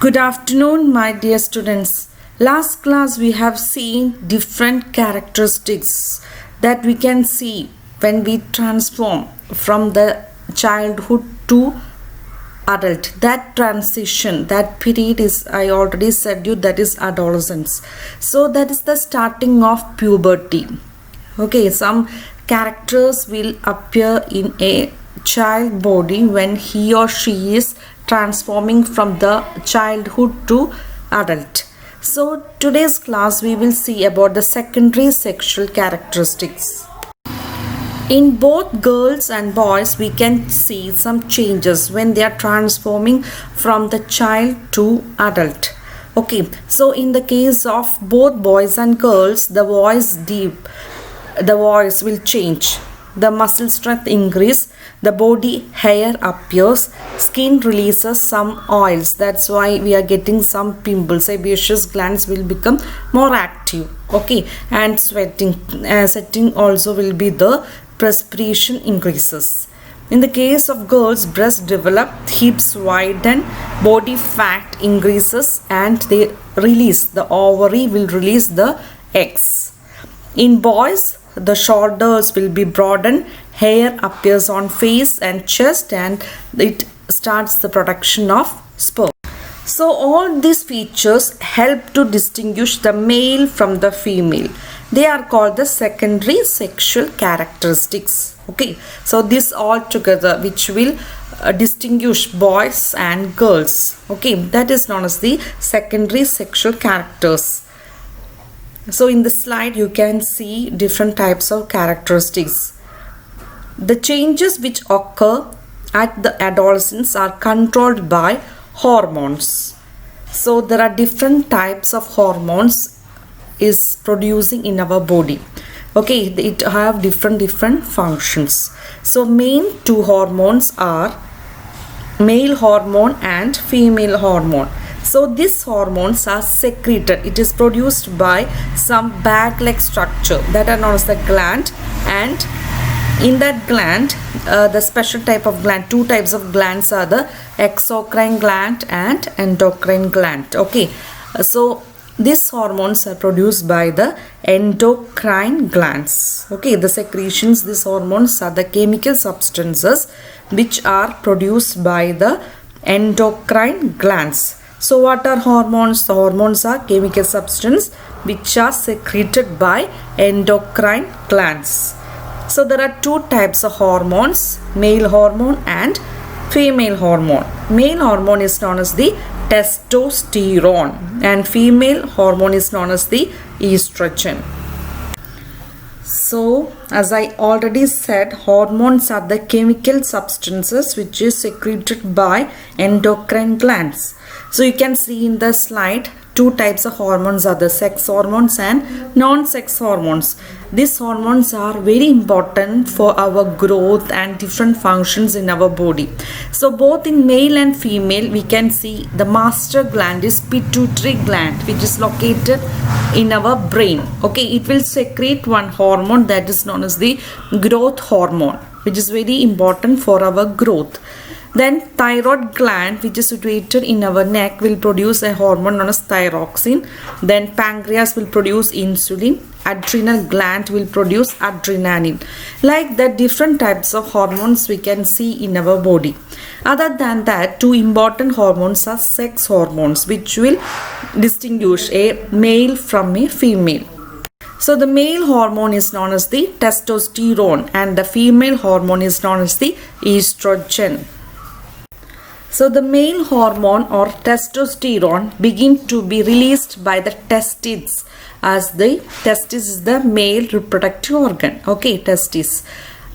Good afternoon, my dear students. Last class we have seen different characteristics that we can see when we transform from the childhood to adult. That transition, that period is, I already said you, that is adolescence. So that is the starting of puberty. Okay, some characters will appear in a child body when he or she is transforming from the childhood to adult. So today's class we will see about the secondary sexual characteristics. In both girls and boys we can see some changes when they are transforming from the child to adult. Okay, so in the case of both boys and girls, the voice will change. The muscle strength increase, the body hair appears, skin releases some oils. That's why we are getting some pimples. Sebaceous glands will become more active. Okay, and sweating also will be the perspiration increases. In the case of girls, breasts develop, hips widen, body fat increases, and the ovary will release the eggs. In boys, the shoulders will be broadened, hair appears on face and chest, and it starts the production of sperm. So all these features help to distinguish the male from the female. They are called the secondary sexual characteristics. Okay, so this all together which will distinguish boys and girls. Okay, that is known as the secondary sexual characters. So in the slide you can see different types of characteristics. The changes which occur at the adolescence are controlled by hormones. So there are different types of hormones is producing in our body. Okay, it have different functions. So main two hormones are male hormone and female hormone. So these hormones are secreted. It is produced by some bag-like structure that are known as the gland, and in that gland, the special type of gland, two types of glands are the exocrine gland and endocrine gland. Okay, so these hormones are produced by the endocrine glands. Okay, the secretions, these hormones are the chemical substances which are produced by the endocrine glands. So what are hormones? The hormones are chemical substances which are secreted by endocrine glands. So there are two types of hormones, male hormone and female hormone. Male hormone is known as the testosterone and female hormone is known as the estrogen. So as I already said, hormones are the chemical substances which is secreted by endocrine glands. So you can see in the slide two types of hormones are the sex hormones and non-sex hormones. These hormones are very important for our growth and different functions in our body. So both in male and female we can see the master gland is pituitary gland which is located in our brain. Okay, it will secrete one hormone that is known as the growth hormone, which is very important for our growth. Then thyroid gland which is situated in our neck will produce a hormone known as thyroxine. Then pancreas will produce insulin. Adrenal gland will produce adrenaline. Like that, different types of hormones we can see in our body. Other than that, two important hormones are sex hormones which will distinguish a male from a female. So the male hormone is known as the testosterone and the female hormone is known as the estrogen. So the male hormone or testosterone begin to be released by the testes, as the testis is the male reproductive organ. Okay, testis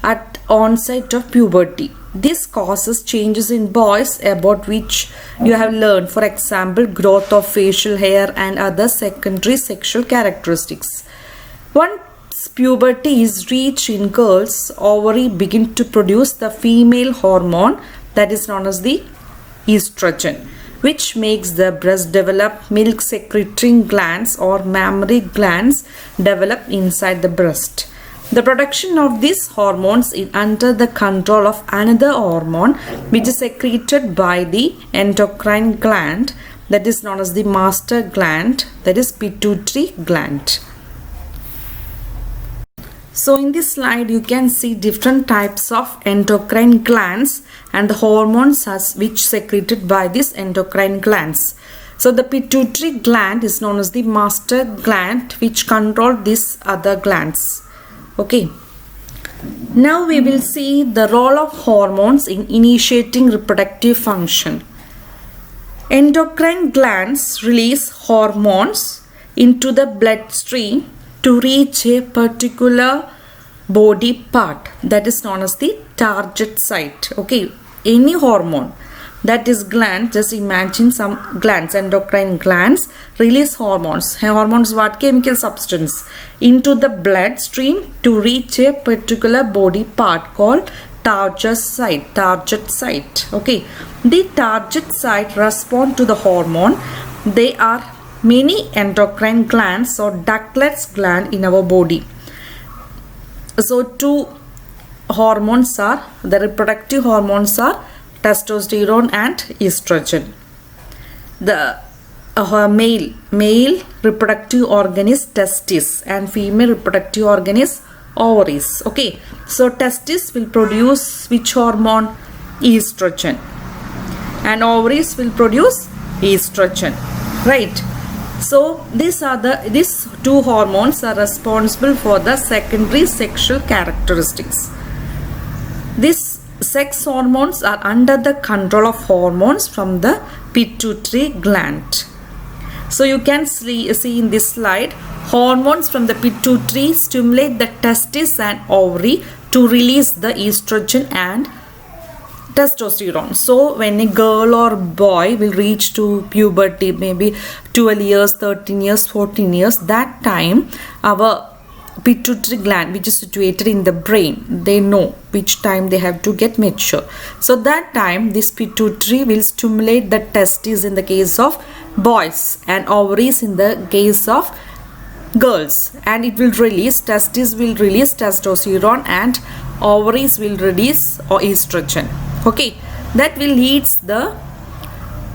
at onset of puberty. This causes changes in boys about which you have learned. For example, growth of facial hair and other secondary sexual characteristics. Once puberty is reached in girls, ovary begin to produce the female hormone that is known as the estrogen, which makes the breast develop, milk secreting glands or mammary glands develop inside the breast. The production of these hormones is under the control of another hormone which is secreted by the endocrine gland, that is known as the master gland, that is pituitary gland. So in this slide you can see different types of endocrine glands and the hormones which secreted by these endocrine glands. So the pituitary gland is known as the master gland which control these other glands. Okay. Now we will see the role of hormones in initiating reproductive function. Endocrine glands release hormones into the bloodstream to reach a particular body part that is known as the target site. Okay, any hormone that is gland, just imagine some glands, endocrine glands release hormones. Hormones what? Chemical substance into the bloodstream to reach a particular body part called target site. Target site. Okay, the target site respond to the hormone. They are many endocrine glands or ductless gland in our body. So two hormones are, the reproductive hormones are testosterone and estrogen. The male reproductive organ is testis and female reproductive organ is ovaries. Okay, so testis will produce which hormone? Estrogen, and ovaries will produce estrogen, right? So these two hormones are responsible for the secondary sexual characteristics. These sex hormones are under the control of hormones from the pituitary gland. So you can see in this slide, hormones from the pituitary stimulate the testis and ovary to release the estrogen and testosterone. So when a girl or boy will reach to puberty, maybe 12 years, 13 years, 14 years, that time our pituitary gland, which is situated in the brain, they know which time they have to get mature. So that time this pituitary will stimulate the testes in the case of boys and ovaries in the case of girls, and it will release, testes will release testosterone and ovaries will release estrogen. Okay, that will leads the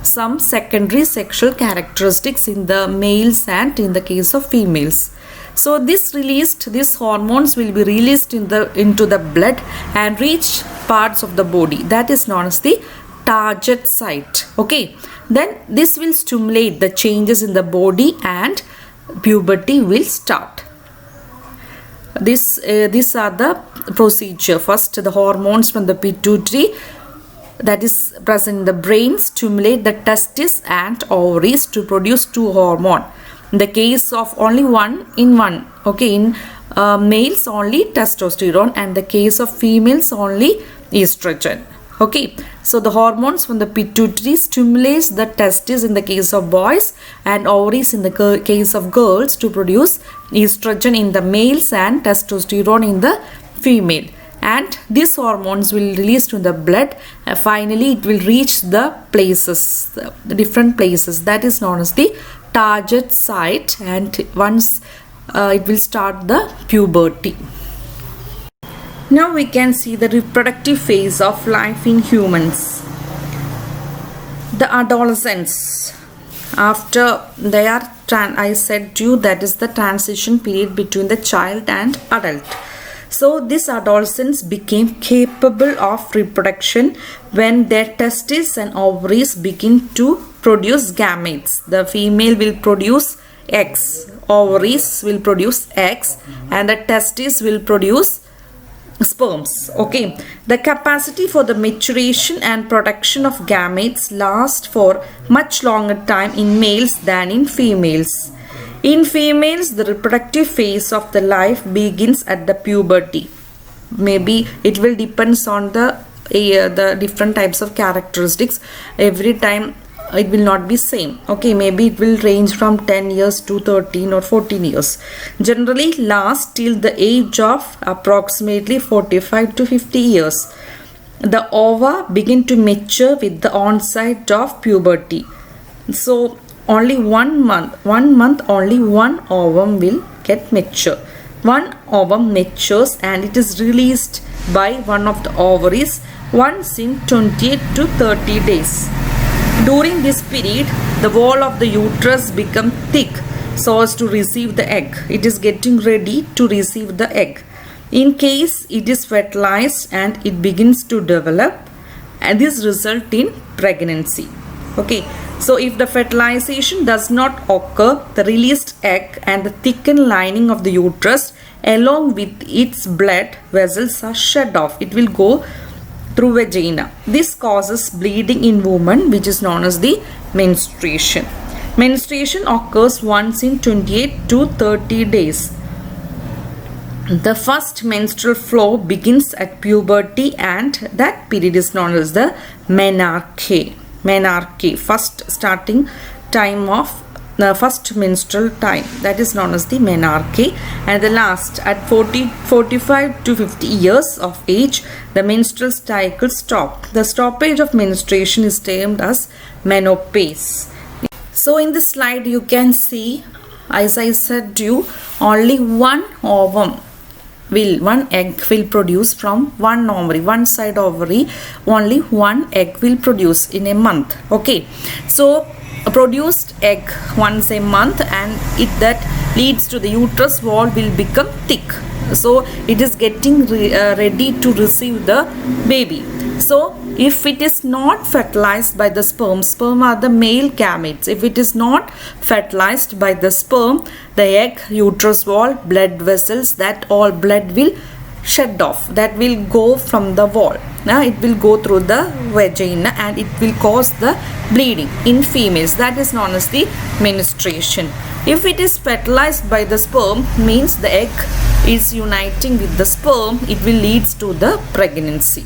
some secondary sexual characteristics in the males and in the case of females. So these hormones will be released into the blood and reach parts of the body, that is known as the target site. Okay, then this will stimulate the changes in the body and puberty will start. These are the procedure. First, the hormones from the pituitary that is present in the brain stimulate the testes and ovaries to produce two hormones. In the case of only one in one, okay, in males only testosterone, and the case of females only estrogen. Okay, so the hormones from the pituitary stimulates the testes in the case of boys and ovaries in the case of girls to produce estrogen in the males and testosterone in the female, and these hormones will release to the blood. Finally it will reach the places, the different places, that is known as the target site, and once it will start the puberty. Now we can see the reproductive phase of life in humans. The adolescence, after they are I said to you that is the transition period between the child and adult. So this adolescents became capable of reproduction when their testes and ovaries begin to produce gametes. The female will produce eggs, ovaries will produce eggs, and the testes will produce sperms. Okay, the capacity for the maturation and production of gametes lasts for much longer time in males than in females. In females, the reproductive phase of the life begins at the puberty. Maybe it will depends on the different types of characteristics. Every time it will not be same. Okay, maybe it will range from 10 years to 13 or 14 years. Generally lasts till the age of approximately 45 to 50 years. The ova begin to mature with the onset of puberty. So only 1 month only one ovum will get mature. One ovum matures and it is released by one of the ovaries once in 28 to 30 days. During this period, the wall of the uterus becomes thick so as to receive the egg. It is getting ready to receive the egg. In case it is fertilized and it begins to develop, and this result in pregnancy. Okay, so if the fertilization does not occur, the released egg and the thickened lining of the uterus along with its blood vessels are shed off. It will go through vagina. This causes bleeding in women, which is known as the menstruation. Menstruation occurs once in 28 to 30 days. The first menstrual flow begins at puberty, and that period is known as the menarche. Menarche, first starting time of the first menstrual time, that is known as the menarche. And the last at 45 to 50 years of age, the menstrual cycle stops. The stoppage of menstruation is termed as menopause. So in this slide you can see, as I said to you, only one egg will produce from one ovary, one side ovary. Only one egg will produce in a month. Okay, so a produced egg once a month, and that leads to the uterus wall will become thick, so it is getting ready to receive the baby. So if it is not fertilized by the sperm are the male gametes. If it is not fertilized by the sperm, the egg, uterus wall, blood vessels, that all blood will shed off, that will go from the wall. Now it will go through the vagina and it will cause the bleeding in females. That is known as the menstruation. If it is fertilized by the sperm, means the egg is uniting with the sperm, it will lead to the pregnancy.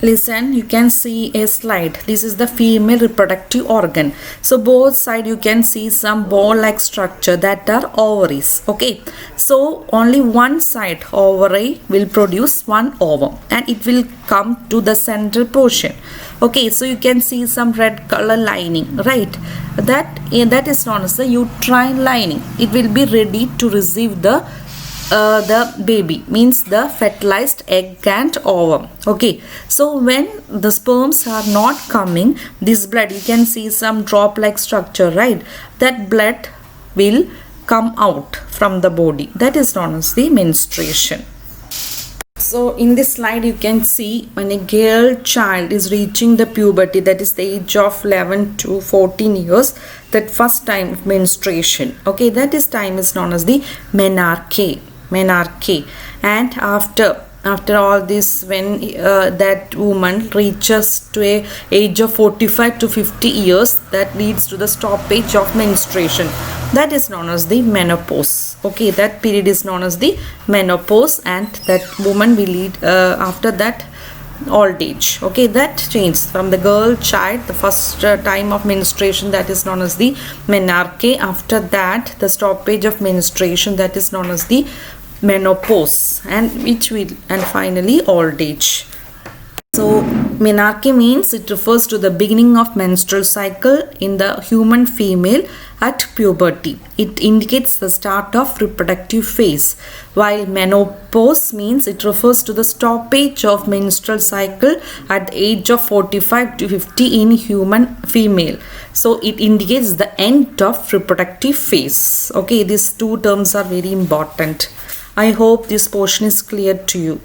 Listen, you can see a slide. This is the female reproductive organ. So both sides you can see some ball-like structure, that are ovaries. Okay, so only one side ovary will produce one ovum, and it will come to the central portion. Okay, so you can see some red color lining, right? That is known as the uterine lining. It will be ready to receive the baby, means the fertilized egg and ovum. Okay, so when the sperms are not coming, this blood, you can see some drop like structure, right? That blood will come out from the body. That is known as the menstruation. So in this slide you can see when a girl child is reaching the puberty, that is the age of 11 to 14 years, that first time of menstruation. Okay, that is time is known as the menarche. And after all this, when that woman reaches to a age of 45 to 50 years, that leads to the stoppage of menstruation. That is known as the menopause. Okay, that period is known as the menopause, and that woman will lead after that old age. Okay, that changes from the girl child, the first time of menstruation, that is known as the menarche. After that, the stoppage of menstruation, that is known as the menopause, and finally old age. So menarche means it refers to the beginning of menstrual cycle in the human female at puberty. It indicates the start of reproductive phase, while menopause means it refers to the stoppage of menstrual cycle at the age of 45 to 50 in human female. So it indicates the end of reproductive phase. Okay, these two terms are very important. I hope this portion is clear to you.